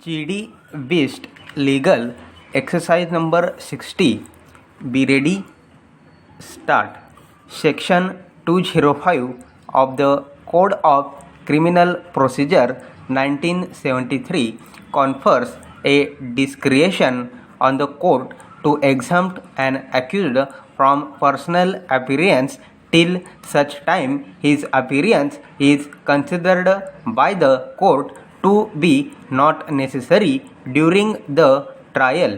GD Beast Legal Exercise number 60. Be ready. Start. Section 205 of the Code of Criminal Procedure 1973 confers a discretion on the court to exempt an accused from personal appearance till such time his appearance is considered by the court to be not necessary during the trial.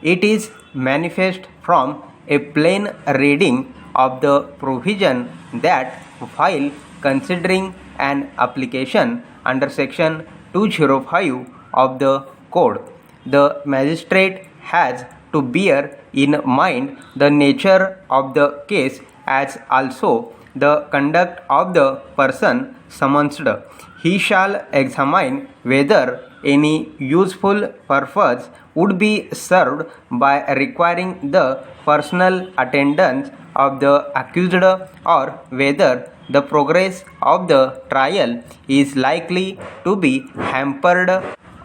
It is manifest from a plain reading of the provision that while considering an application under section 205 of the code, the magistrate has to bear in mind the nature of the case as also the conduct of the person summoned. He shall examine whether any useful purpose would be served by requiring the personal attendance of the accused or whether the progress of the trial is likely to be hampered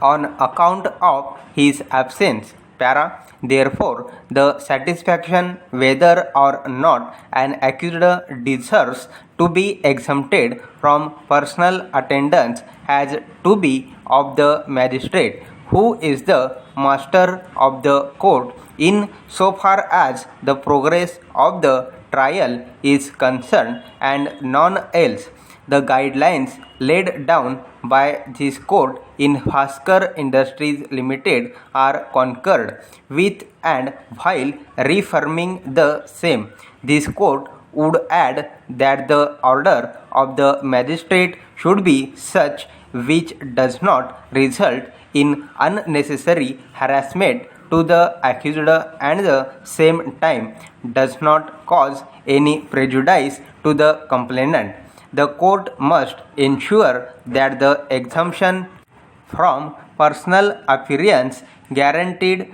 on account of his absence. Para. Therefore, the satisfaction whether or not an accused deserves to be exempted from personal attendance has to be of the magistrate, who is the master of the court in so far as the progress of the trial is concerned, and none else. The guidelines laid down by this court in Bhaskar Industries Limited are concurred with, and while reaffirming the same, this court would add that the order of the magistrate should be such which does not result in unnecessary harassment to the accused and the same time does not cause any prejudice to the complainant. The court must ensure that the exemption from personal appearance granted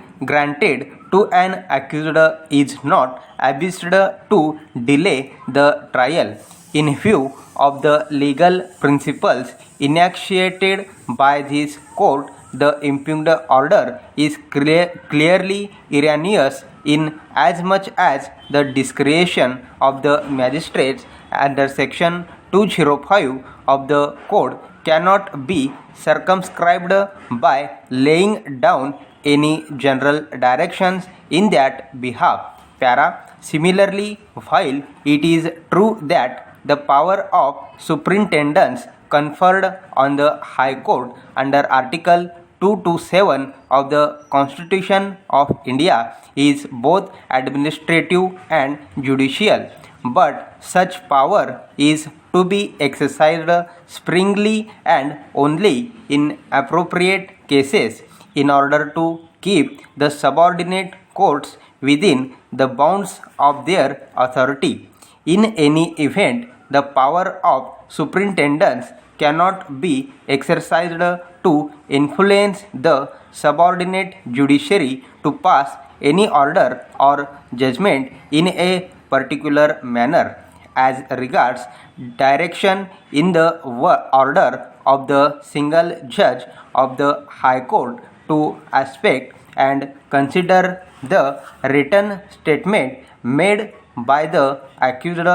to an accused is not abused to delay the trial. In view of the legal principles enunciated by this court, the impugned order is clearly erroneous in as much as the discretion of the magistrates under section 205 of the code cannot be circumscribed by laying down any general directions in that behalf. Para. Similarly, while it is true that the power of superintendence conferred on the High Court under Article 227 of the Constitution of India is both administrative and judicial, but such power is to be exercised sparingly and only in appropriate cases in order to keep the subordinate courts within the bounds of their authority. In any event, the power of superintendence cannot be exercised to influence the subordinate judiciary to pass any order or judgment in a particular manner. As regards direction in the order of the single judge of the High Court to aspect and consider the written statement made by the accused,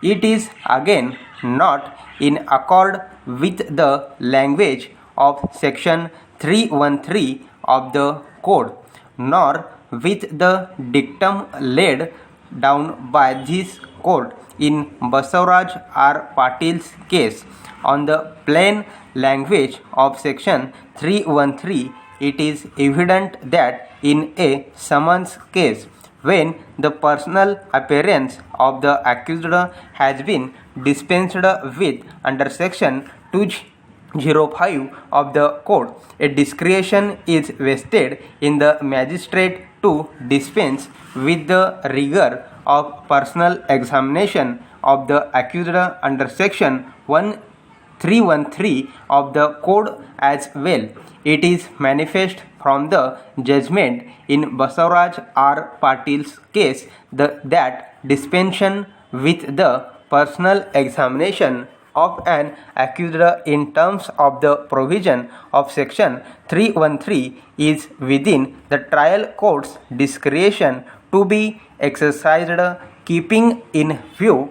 it is again not in accord with the language of section 313 of the code, nor with the dictum laid down by this court in Basavaraj R. Patil's case. On the plain language of section 313, it is evident that in a summons case, when the personal appearance of the accused has been dispensed with under section 205 of the code, a discretion is vested in the magistrate to dispense with the rigor of personal examination of the accused under section 313 of the code as well. It is manifest from the judgment in Basavaraj R. Patil's case that dispensation with the personal examination of an accused in terms of the provision of section 313 is within the trial court's discretion to be exercised, keeping in view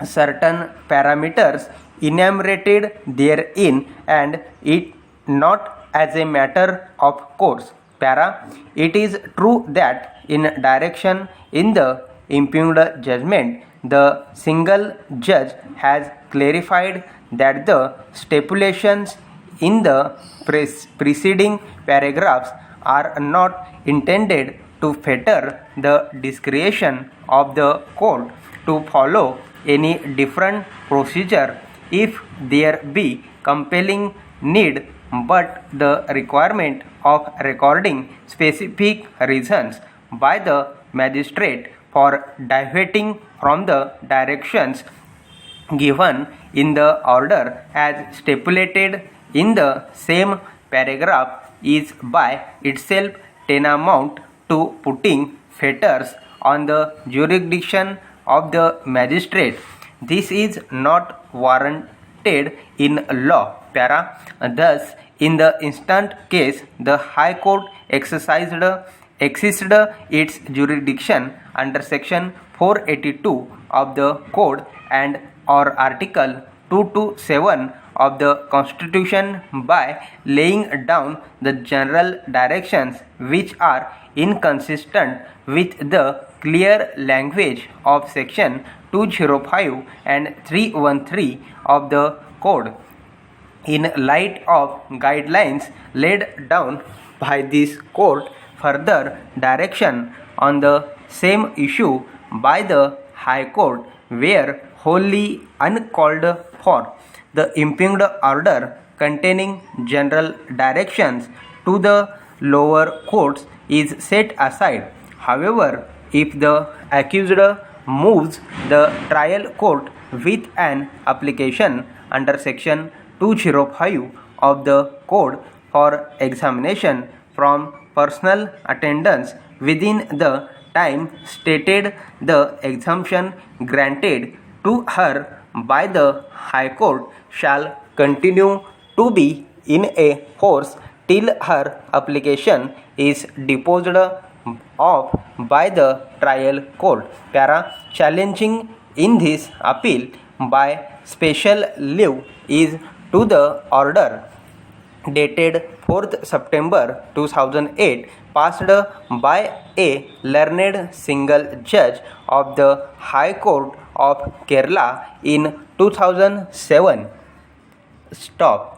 certain parameters enumerated therein, and it not as a matter of course. Para. It is true that in direction in the impugned judgment, the single judge has clarified that the stipulations in the preceding paragraphs are not intended to fetter the discretion of the court to follow any different procedure if there be compelling need, but the requirement of recording specific reasons by the magistrate for deviating from the directions given in the order as stipulated in the same paragraph is by itself tantamount to putting fetters on the jurisdiction of the magistrate. This is not warranted in law. Para. Thus, in the instant case, the High Court exercised its jurisdiction under section 482 of the Code and or article 227 of the Constitution by laying down the general directions which are inconsistent with the clear language of section 205 and 313 of the Code. In light of guidelines laid down by this court, further direction on the same issue by the High Court were wholly uncalled for. The impugned order containing general directions to the lower courts is set aside. However, if the accused moves the trial court with an application under section 205 of the Code for examination from personal attendance within the time stated, the exemption granted to her by the High Court shall continue to be in a force till her application is disposed of by the trial court. Para. Challenging in this appeal by special leave is to the order dated 4th September 2008 passed by a learned single judge of the High Court of Kerala in 2007. Stop.